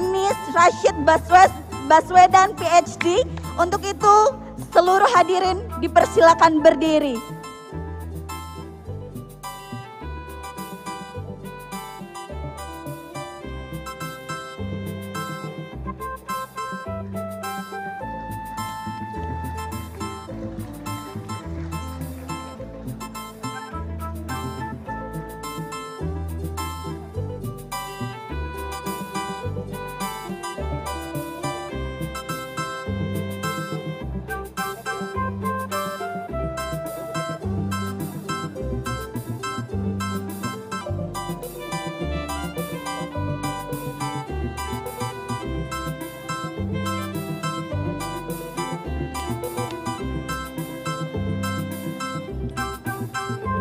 Anies Rashid Baswedan PhD. Untuk itu seluruh hadirin dipersilakan berdiri.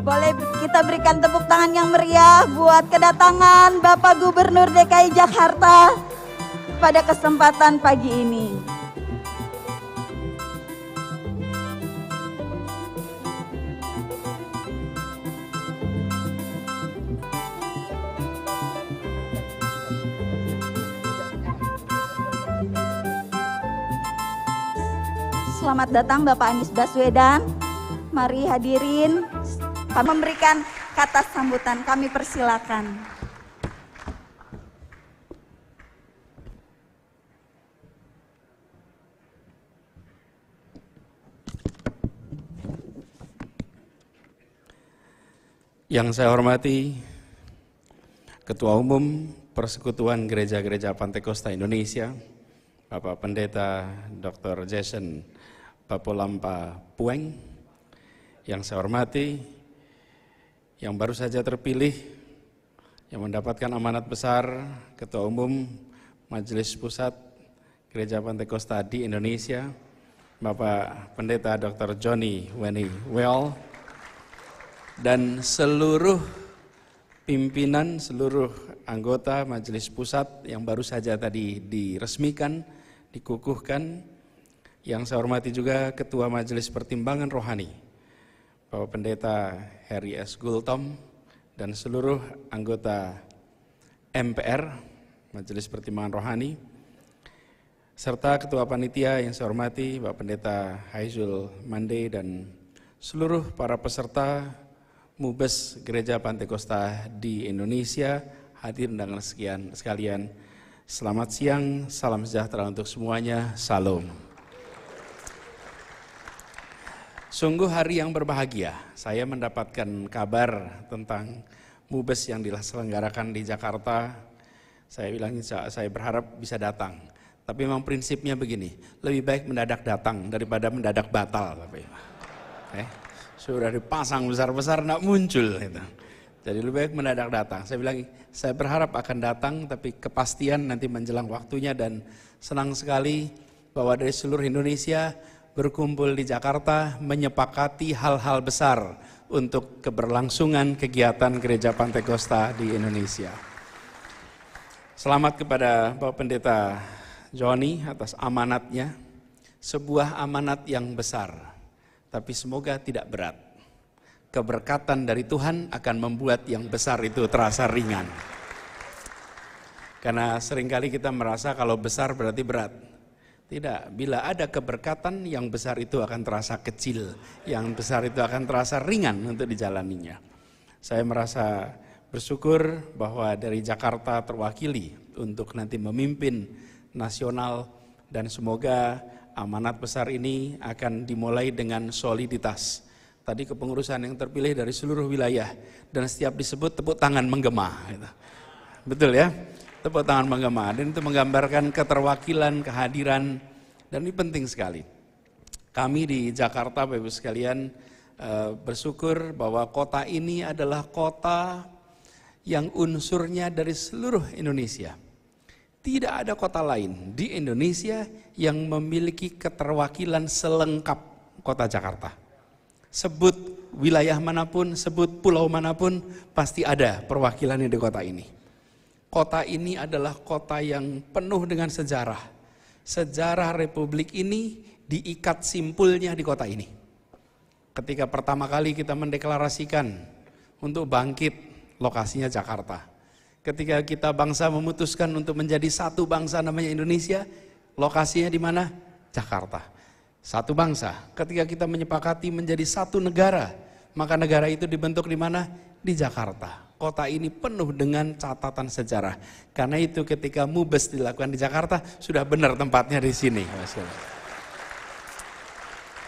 Boleh kita berikan tepuk tangan yang meriah buat kedatangan Bapak Gubernur DKI Jakarta pada kesempatan pagi ini. Selamat datang Bapak Anies Baswedan. Mari hadirin memberikan kata sambutan, kami persilakan. Yang saya hormati Ketua Umum Persekutuan Gereja-Gereja Pantekosta Indonesia, Bapak Pendeta Dr. Jason Papolampa Pueng. Yang saya hormati yang baru saja terpilih, yang mendapatkan amanat besar Ketua Umum Majelis Pusat Gereja Pantekosta di Indonesia, Bapak Pendeta Dr. Johnny Weni Well, dan seluruh pimpinan, seluruh anggota Majelis Pusat yang baru saja tadi diresmikan, dikukuhkan. Yang saya hormati juga Ketua Majelis Pertimbangan Rohani, Bapak Pendeta Heri S. Gultom, dan seluruh anggota MPR, Majelis Pertimbangan Rohani, serta Ketua Panitia yang saya hormati, Bapak Pendeta Haizul Mande, dan seluruh para peserta Mubes Gereja Pantekosta di Indonesia, hadirin dan sekalian, selamat siang, salam sejahtera untuk semuanya, salam. Sungguh hari yang berbahagia, saya mendapatkan kabar tentang Mubes yang diselenggarakan di Jakarta. Saya bilang saya berharap bisa datang, tapi memang prinsipnya begini, lebih baik mendadak datang daripada mendadak batal. Sudah dipasang besar-besar tidak muncul. Gitu. Jadi lebih baik mendadak datang. Saya bilang, saya berharap akan datang, tapi kepastian nanti menjelang waktunya, dan senang sekali bahwa dari seluruh Indonesia berkumpul di Jakarta menyepakati hal-hal besar untuk keberlangsungan kegiatan Gereja Pantekosta di Indonesia. Selamat kepada Bapak Pendeta Johnny atas amanatnya, sebuah amanat yang besar, tapi semoga tidak berat. Keberkatan dari Tuhan akan membuat yang besar itu terasa ringan. Karena seringkali kita merasa kalau besar berarti berat. Tidak, bila ada keberkatan, yang besar itu akan terasa kecil, yang besar itu akan terasa ringan untuk dijalaninya. Saya merasa bersyukur bahwa dari Jakarta terwakili untuk nanti memimpin nasional, dan semoga amanat besar ini akan dimulai dengan soliditas. Tadi kepengurusan yang terpilih dari seluruh wilayah, dan setiap disebut tepuk tangan menggema. Gitu. Betul ya? Tepuk tangan menggema, dan itu menggambarkan keterwakilan, kehadiran, dan ini penting sekali. Kami di Jakarta, Bapak Ibu sekalian, bersyukur bahwa kota ini adalah kota yang unsurnya dari seluruh Indonesia. Tidak ada kota lain di Indonesia yang memiliki keterwakilan selengkap kota Jakarta. Sebut wilayah manapun, sebut pulau manapun, pasti ada perwakilannya di kota ini. Kota ini adalah kota yang penuh dengan sejarah. Sejarah Republik ini diikat simpulnya di kota ini. Ketika pertama kali kita mendeklarasikan untuk bangkit, lokasinya Jakarta. Ketika kita bangsa memutuskan untuk menjadi satu bangsa namanya Indonesia, lokasinya di mana? Jakarta. Satu bangsa. Ketika kita menyepakati menjadi satu negara, maka negara itu dibentuk di mana? Di Jakarta. Kota ini penuh dengan catatan sejarah. Karena itu ketika MUBES dilakukan di Jakarta, sudah benar tempatnya di sini.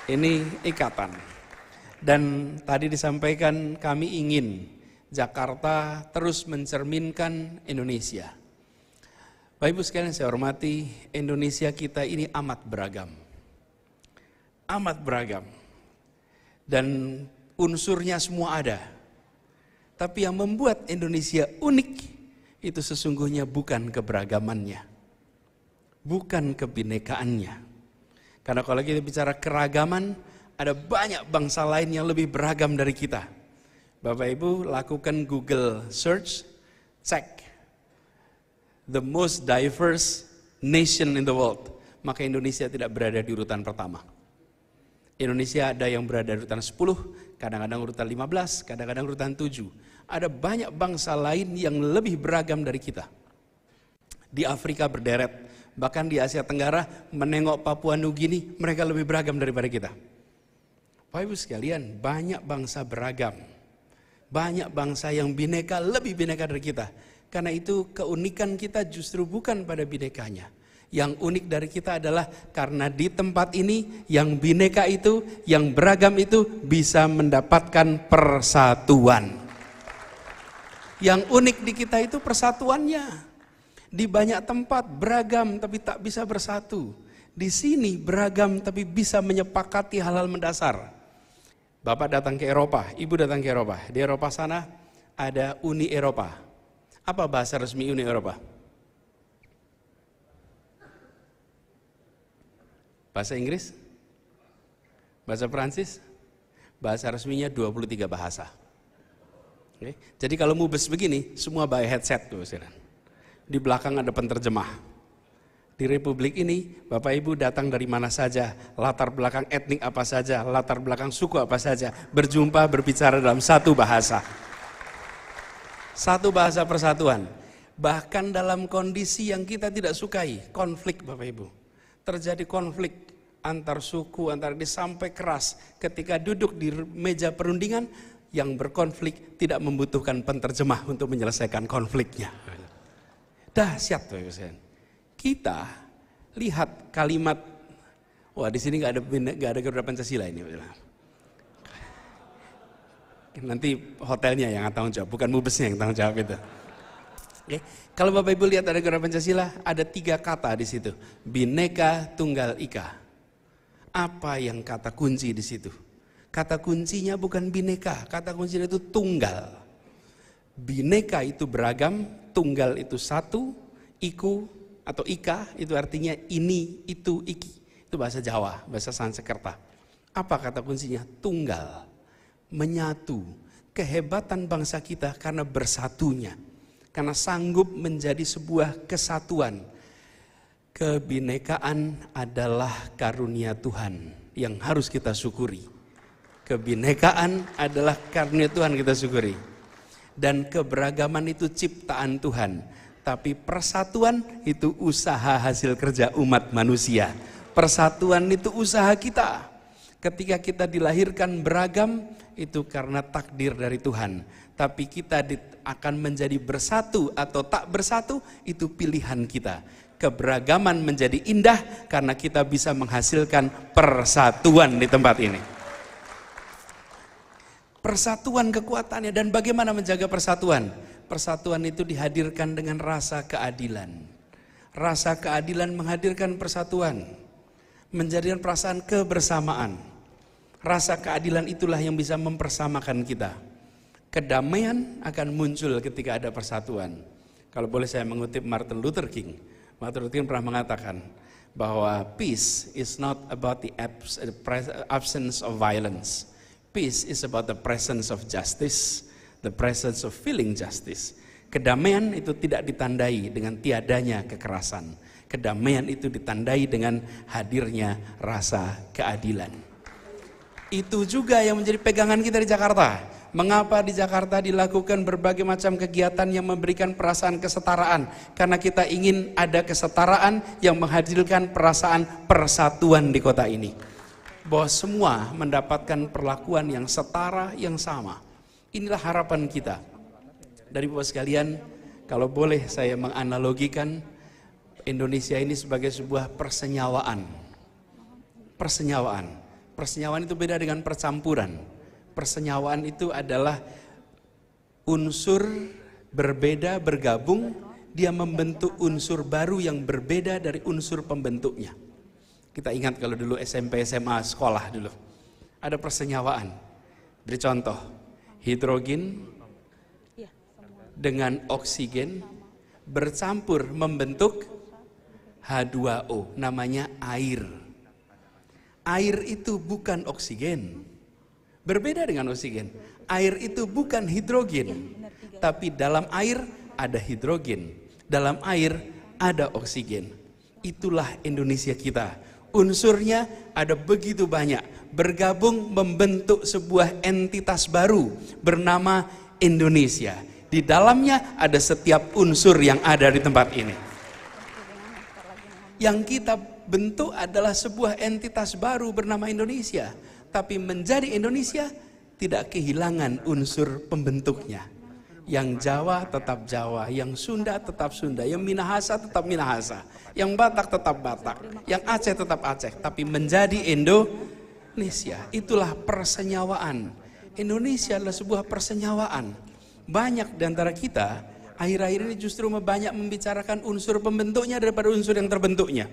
Ini ikatan. Dan tadi disampaikan kami ingin Jakarta terus mencerminkan Indonesia. Bapak Ibu sekalian saya hormati, Indonesia kita ini amat beragam. Amat beragam. Dan unsurnya semua ada. Tapi yang membuat Indonesia unik itu sesungguhnya bukan keberagamannya. Bukan kebinekaannya. Karena kalau kita bicara keragaman, ada banyak bangsa lain yang lebih beragam dari kita. Bapak Ibu lakukan Google search, cek the most diverse nation in the world. Maka Indonesia tidak berada di urutan pertama. Indonesia ada yang berada di urutan 10, kadang-kadang urutan 15, kadang-kadang urutan 7. Ada banyak bangsa lain yang lebih beragam dari kita. Di Afrika berderet, bahkan di Asia Tenggara menengok Papua Nugini, mereka lebih beragam daripada kita. Bapak Ibu sekalian, banyak bangsa beragam. Banyak bangsa yang bineka, lebih bineka dari kita. Karena itu keunikan kita justru bukan pada binekanya. Yang unik dari kita adalah karena di tempat ini yang bineka itu, yang beragam itu bisa mendapatkan persatuan. Yang unik di kita itu persatuannya. Di banyak tempat beragam tapi tak bisa bersatu. Di sini beragam tapi bisa menyepakati hal-hal mendasar. Bapak datang ke Eropa, Ibu datang ke Eropa. Di Eropa sana ada Uni Eropa. Apa bahasa resmi Uni Eropa? Bahasa Inggris? Bahasa Prancis? Bahasa resminya 23 bahasa. Oke. Jadi kalau MUBES begini, semua pakai headset tuh. Di belakang ada penterjemah. Di Republik ini, Bapak Ibu datang dari mana saja, latar belakang etnik apa saja, latar belakang suku apa saja, berjumpa, berbicara dalam satu bahasa. Satu bahasa persatuan. Bahkan dalam kondisi yang kita tidak sukai, konflik Bapak Ibu. Terjadi konflik antar suku, antar ini sampai keras. Ketika duduk di meja perundingan, yang berkonflik tidak membutuhkan penterjemah untuk menyelesaikan konfliknya. Dahsyat Bapak Ibu. Kita lihat kalimat, wah di sini nggak ada Garuda Pancasila ini. Nanti hotelnya yang tanggung jawab, bukan MUBESnya yang tanggung jawab itu. Oke. Kalau Bapak Ibu lihat ada Garuda Pancasila, ada 3 kata di situ, Bhinneka Tunggal Ika. Apa yang kata kunci di situ? Kata kuncinya bukan bineka, kata kuncinya itu tunggal. Bhinneka itu beragam, tunggal itu satu, iku atau ika itu artinya ini, itu, iki. Itu bahasa Jawa, bahasa Sanskerta. Apa kata kuncinya? Tunggal, menyatu. Kehebatan bangsa kita karena bersatunya. Karena sanggup menjadi sebuah kesatuan. Kebinekaan adalah karunia Tuhan yang harus kita syukuri. Kebinekaan adalah karunia Tuhan kita syukuri. Dan keberagaman itu ciptaan Tuhan. Tapi persatuan itu usaha hasil kerja umat manusia. Persatuan itu usaha kita. Ketika kita dilahirkan beragam, itu karena takdir dari Tuhan. Tapi kita akan menjadi bersatu atau tak bersatu, itu pilihan kita. Keberagaman menjadi indah karena kita bisa menghasilkan persatuan di tempat ini. Persatuan kekuatannya, dan bagaimana menjaga persatuan? Persatuan itu dihadirkan dengan rasa keadilan. Rasa keadilan menghadirkan persatuan, menjadikan perasaan kebersamaan. Rasa keadilan itulah yang bisa mempersamakan kita. Kedamaian akan muncul ketika ada persatuan. Kalau boleh saya mengutip Martin Luther King. Martin Luther King pernah mengatakan bahwa peace is not about the absence of violence. Peace is about the presence of justice, the presence of feeling justice. Kedamaian itu tidak ditandai dengan tiadanya kekerasan. Kedamaian itu ditandai dengan hadirnya rasa keadilan. Itu juga yang menjadi pegangan kita di Jakarta. Mengapa di Jakarta dilakukan berbagai macam kegiatan yang memberikan perasaan kesetaraan? Karena kita ingin ada kesetaraan yang menghadirkan perasaan persatuan di kota ini. Bahwa semua mendapatkan perlakuan yang setara, yang sama. Inilah harapan kita. Dari Bapak sekalian, kalau boleh saya menganalogikan Indonesia ini sebagai sebuah persenyawaan. Persenyawaan itu beda dengan percampuran. Persenyawaan itu adalah unsur berbeda bergabung, dia membentuk unsur baru yang berbeda dari unsur pembentuknya. Kita ingat kalau dulu SMP, SMA, sekolah dulu. Ada persenyawaan. Beri contoh, hidrogen dengan oksigen bercampur membentuk H2O, namanya air. Air itu bukan oksigen. Berbeda dengan oksigen. Air itu bukan hidrogen. Tapi dalam air ada hidrogen. Dalam air ada oksigen. Itulah Indonesia kita. Unsurnya ada begitu banyak. Bergabung membentuk sebuah entitas baru bernama Indonesia. Di dalamnya ada setiap unsur yang ada di tempat ini. Yang kita bentuk adalah sebuah entitas baru bernama Indonesia. Tapi menjadi Indonesia tidak kehilangan unsur pembentuknya. Yang Jawa tetap Jawa, yang Sunda tetap Sunda, yang Minahasa tetap Minahasa, yang Batak tetap Batak, yang Aceh tetap Aceh. Tapi menjadi Indonesia, itulah persenyawaan. Indonesia adalah sebuah persenyawaan. Banyak di antara kita akhir-akhir ini justru banyak membicarakan unsur pembentuknya daripada unsur yang terbentuknya.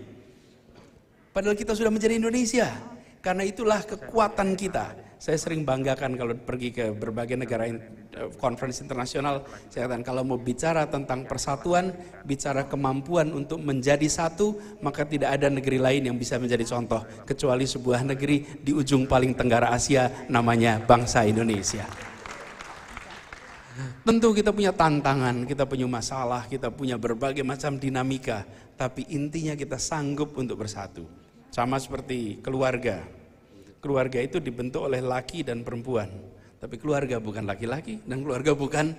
Padahal kita sudah menjadi Indonesia. Karena itulah kekuatan kita. Saya sering banggakan kalau pergi ke berbagai negara konferensi internasional. Saya katakan kalau mau bicara tentang persatuan, bicara kemampuan untuk menjadi satu, maka tidak ada negeri lain yang bisa menjadi contoh. Kecuali sebuah negeri di ujung paling tenggara Asia, namanya bangsa Indonesia. Tentu kita punya tantangan, kita punya masalah, kita punya berbagai macam dinamika. Tapi intinya kita sanggup untuk bersatu. Sama seperti keluarga. Keluarga itu dibentuk oleh laki dan perempuan. Tapi keluarga bukan laki-laki dan keluarga bukan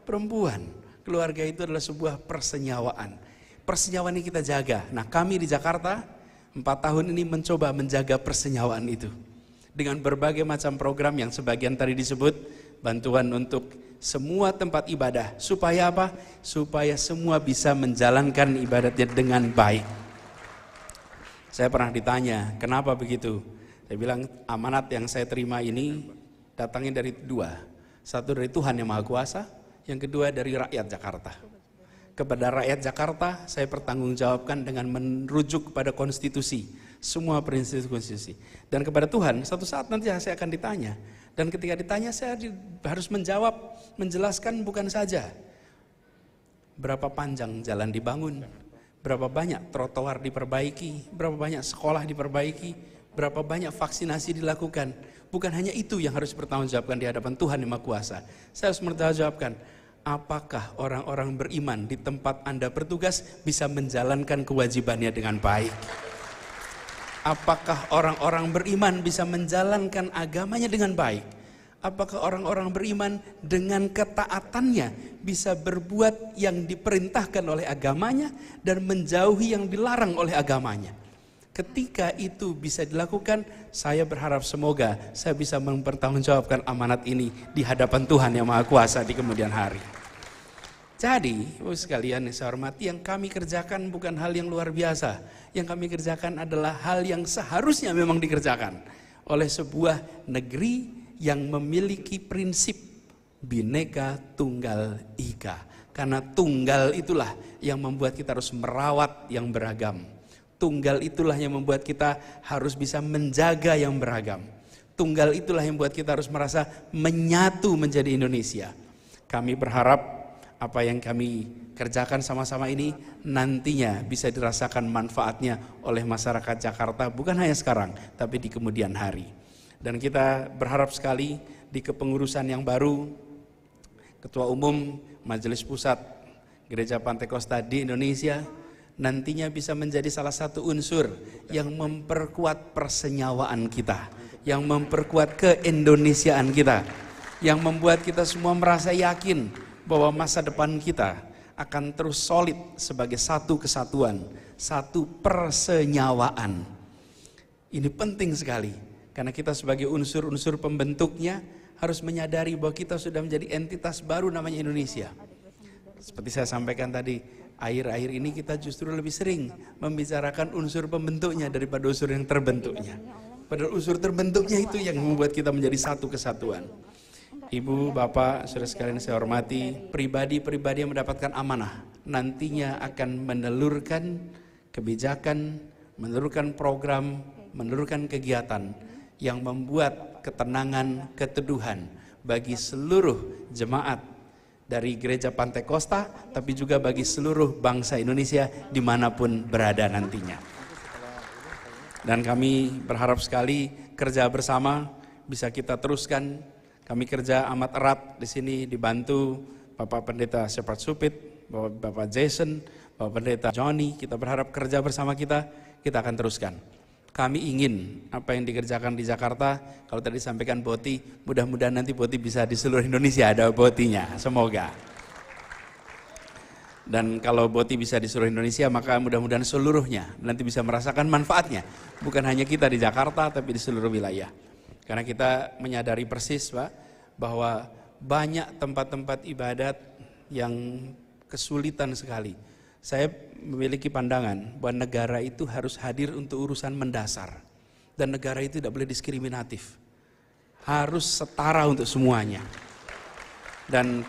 perempuan. Keluarga itu adalah sebuah persenyawaan. Persenyawaan ini kita jaga. Nah, kami di Jakarta 4 tahun ini mencoba menjaga persenyawaan itu. Dengan berbagai macam program yang sebagian tadi disebut, bantuan untuk semua tempat ibadah. Supaya apa? Supaya semua bisa menjalankan ibadatnya dengan baik. Saya pernah ditanya, kenapa begitu? Saya bilang, amanat yang saya terima ini datangnya dari dua. Satu dari Tuhan yang Maha Kuasa, yang kedua dari rakyat Jakarta. Kepada rakyat Jakarta, saya pertanggungjawabkan dengan merujuk kepada konstitusi. Semua prinsip konstitusi. Dan kepada Tuhan, satu saat nanti saya akan ditanya. Dan ketika ditanya, saya harus menjawab, menjelaskan bukan saja berapa panjang jalan dibangun, berapa banyak trotoar diperbaiki, berapa banyak sekolah diperbaiki, berapa banyak vaksinasi dilakukan. Bukan hanya itu yang harus dipertanggungjawabkan di hadapan Tuhan yang Maha Kuasa. Saya harus bertanggungjawabkan, apakah orang-orang beriman di tempat Anda bertugas bisa menjalankan kewajibannya dengan baik? Apakah orang-orang beriman bisa menjalankan agamanya dengan baik? Apakah orang-orang beriman dengan ketaatannya bisa berbuat yang diperintahkan oleh agamanya dan menjauhi yang dilarang oleh agamanya? Ketika itu bisa dilakukan, saya berharap semoga saya bisa mempertanggungjawabkan amanat ini di hadapan Tuhan yang Maha Kuasa di kemudian hari. Jadi, sekalian yang saya hormati, yang kami kerjakan bukan hal yang luar biasa. Yang kami kerjakan adalah hal yang seharusnya memang dikerjakan oleh sebuah negeri yang memiliki prinsip Bhinneka Tunggal Ika. Karena tunggal itulah yang membuat kita harus merawat yang beragam. Tunggal itulah yang membuat kita harus bisa menjaga yang beragam. Tunggal itulah yang membuat kita harus merasa menyatu menjadi Indonesia. Kami berharap apa yang kami kerjakan sama-sama ini nantinya bisa dirasakan manfaatnya oleh masyarakat Jakarta, bukan hanya sekarang, tapi di kemudian hari. Dan kita berharap sekali di kepengurusan yang baru, Ketua Umum Majelis Pusat Gereja Pantekosta di Indonesia nantinya bisa menjadi salah satu unsur yang memperkuat persenyawaan kita, yang memperkuat keindonesiaan kita, yang membuat kita semua merasa yakin bahwa masa depan kita akan terus solid sebagai satu kesatuan, satu persenyawaan. Ini penting sekali, karena kita sebagai unsur-unsur pembentuknya harus menyadari bahwa kita sudah menjadi entitas baru namanya Indonesia. Seperti saya sampaikan tadi, akhir-akhir ini kita justru lebih sering membicarakan unsur pembentuknya daripada unsur yang terbentuknya. Padahal unsur terbentuknya itu yang membuat kita menjadi satu kesatuan. Ibu, Bapak, saudara sekalian saya hormati, pribadi-pribadi yang mendapatkan amanah nantinya akan menelurkan kebijakan, menelurkan program, menelurkan kegiatan yang membuat ketenangan, keteduhan bagi seluruh jemaat dari Gereja Pantai Kosta, tapi juga bagi seluruh bangsa Indonesia dimanapun berada nantinya. Dan kami berharap sekali kerja bersama bisa kita teruskan. Kami kerja amat erat di sini dibantu Bapak Pendeta Shepard Supit, Bapak Jason, Bapak Pendeta Johnny. Kita berharap kerja bersama kita akan teruskan. Kami ingin apa yang dikerjakan di Jakarta, kalau tadi disampaikan Boti, mudah-mudahan nanti Boti bisa di seluruh Indonesia ada Botinya, semoga. Dan kalau Boti bisa di seluruh Indonesia, maka mudah-mudahan seluruhnya nanti bisa merasakan manfaatnya. Bukan hanya kita di Jakarta, tapi di seluruh wilayah. Karena kita menyadari persis, Pak, bahwa banyak tempat-tempat ibadat yang kesulitan sekali. Saya memiliki pandangan bahwa negara itu harus hadir untuk urusan mendasar. Dan negara itu tidak boleh diskriminatif. Harus setara untuk semuanya. Dan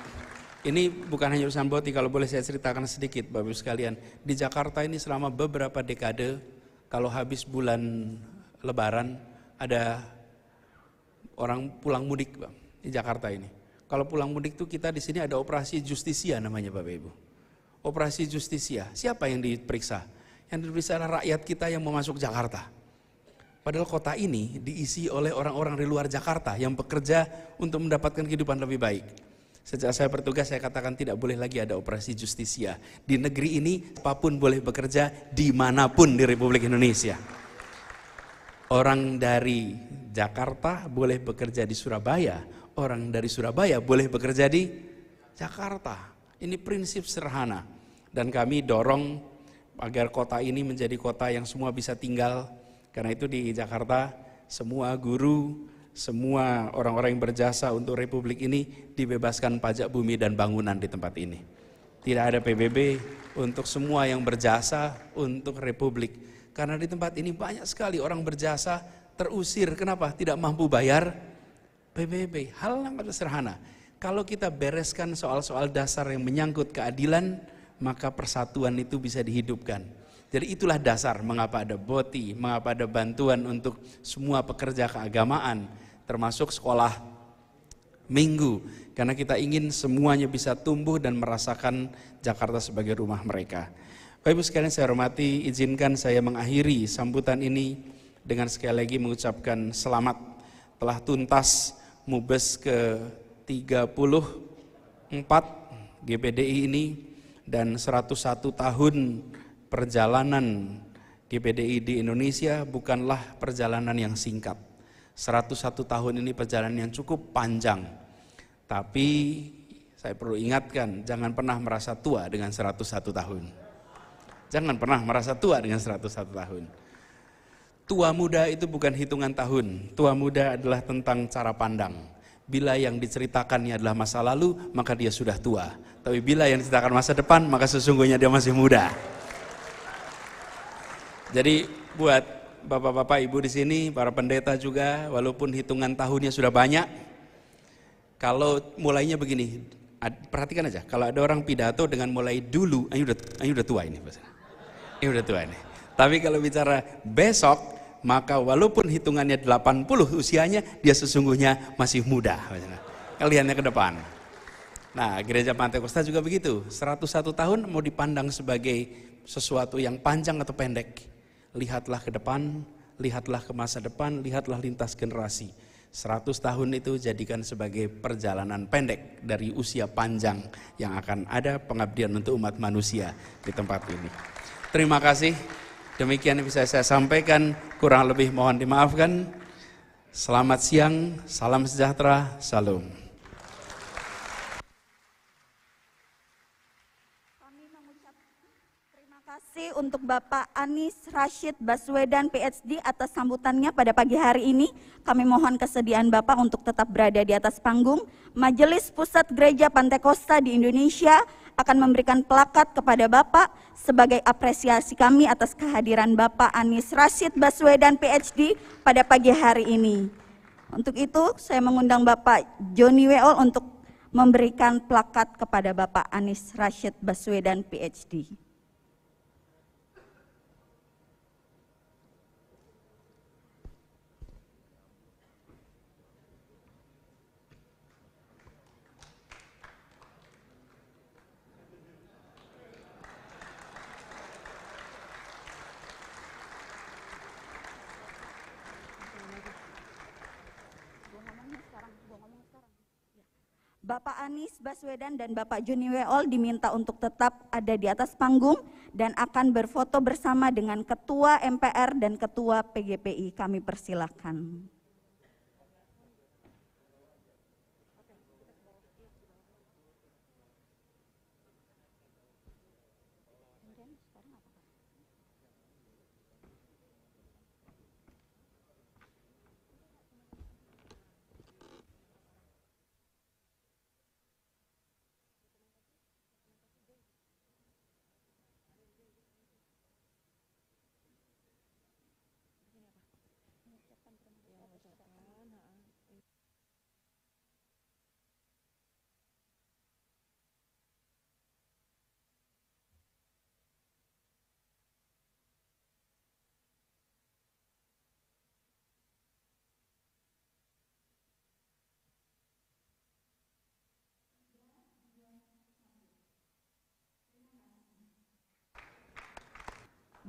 ini bukan hanya urusan Boti, kalau boleh saya ceritakan sedikit Bapak Ibu sekalian. Di Jakarta ini selama beberapa dekade, kalau habis bulan Lebaran, ada orang pulang mudik Bang, di Jakarta ini. Kalau pulang mudik tuh kita di sini ada operasi justisia namanya Bapak Ibu. Operasi justisia, siapa yang diperiksa? Yang diperiksa adalah rakyat kita yang mau masuk Jakarta. Padahal kota ini diisi oleh orang-orang di luar Jakarta yang bekerja untuk mendapatkan kehidupan lebih baik. Sejak saya bertugas saya katakan tidak boleh lagi ada operasi justisia. Di negeri ini apapun boleh bekerja dimanapun di Republik Indonesia. Orang dari Jakarta boleh bekerja di Surabaya, orang dari Surabaya boleh bekerja di Jakarta. Ini prinsip sederhana dan kami dorong agar kota ini menjadi kota yang semua bisa tinggal. Karena itu di Jakarta semua guru, semua orang-orang yang berjasa untuk Republik ini dibebaskan pajak bumi dan bangunan di tempat ini. Tidak ada PBB untuk semua yang berjasa untuk Republik. Karena di tempat ini banyak sekali orang berjasa terusir. Kenapa? Tidak mampu bayar PBB. Hal yang sederhana. Kalau kita bereskan soal-soal dasar yang menyangkut keadilan, maka persatuan itu bisa dihidupkan. Jadi itulah dasar mengapa ada Boti, mengapa ada bantuan untuk semua pekerja keagamaan, termasuk sekolah minggu. Karena kita ingin semuanya bisa tumbuh dan merasakan Jakarta sebagai rumah mereka. Bapak Ibu sekalian saya hormati, izinkan saya mengakhiri sambutan ini dengan sekali lagi mengucapkan selamat telah tuntas Mubes ke-34 GPDI ini dan 101 tahun perjalanan GPDI di Indonesia bukanlah perjalanan yang singkat. 101 tahun ini perjalanan yang cukup panjang. Tapi saya perlu ingatkan, jangan pernah merasa tua dengan 101 tahun. Jangan pernah merasa tua dengan 101 tahun. Tua muda itu bukan hitungan tahun. Tua muda adalah tentang cara pandang. Bila yang diceritakannya adalah masa lalu, maka dia sudah tua. Tapi bila yang diceritakan masa depan, maka sesungguhnya dia masih muda. Jadi buat bapak-bapak ibu di sini, para pendeta juga, walaupun hitungan tahunnya sudah banyak, kalau mulainya begini, perhatikan aja. Kalau ada orang pidato dengan mulai dulu, ini udah tua ini. Ini udah tua ini. Tapi kalau bicara besok, maka walaupun hitungannya 80 usianya, dia sesungguhnya masih muda. Kaliannya ke depan. Nah, Gereja Pantai Kosta juga begitu. 101 tahun mau dipandang sebagai sesuatu yang panjang atau pendek. Lihatlah ke depan, lihatlah ke masa depan, lihatlah lintas generasi. 100 tahun itu jadikan sebagai perjalanan pendek dari usia panjang yang akan ada pengabdian untuk umat manusia di tempat ini. Terima kasih. Demikian yang bisa saya sampaikan, kurang lebih mohon dimaafkan. Selamat siang, salam sejahtera, salam. Kami mengucapkan terima kasih untuk Bapak Anies Rashid Baswedan PhD atas sambutannya pada pagi hari ini. Kami mohon kesediaan Bapak untuk tetap berada di atas panggung. Majelis Pusat Gereja Pantai Kosta di Indonesia akan memberikan plakat kepada Bapak sebagai apresiasi kami atas kehadiran Bapak Anies Rashid Baswedan PhD pada pagi hari ini. Untuk itu saya mengundang Bapak Joni Weol untuk memberikan plakat kepada Bapak Anies Rashid Baswedan PhD. Bapak Anies Baswedan dan Bapak Joni Weol diminta untuk tetap ada di atas panggung dan akan berfoto bersama dengan Ketua MPR dan Ketua PGPI. Kami persilahkan.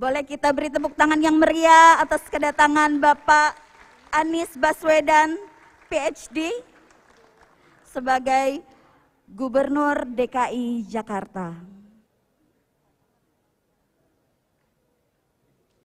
Boleh kita beri tepuk tangan yang meriah atas kedatangan Bapak Anies Baswedan PhD sebagai Gubernur DKI Jakarta.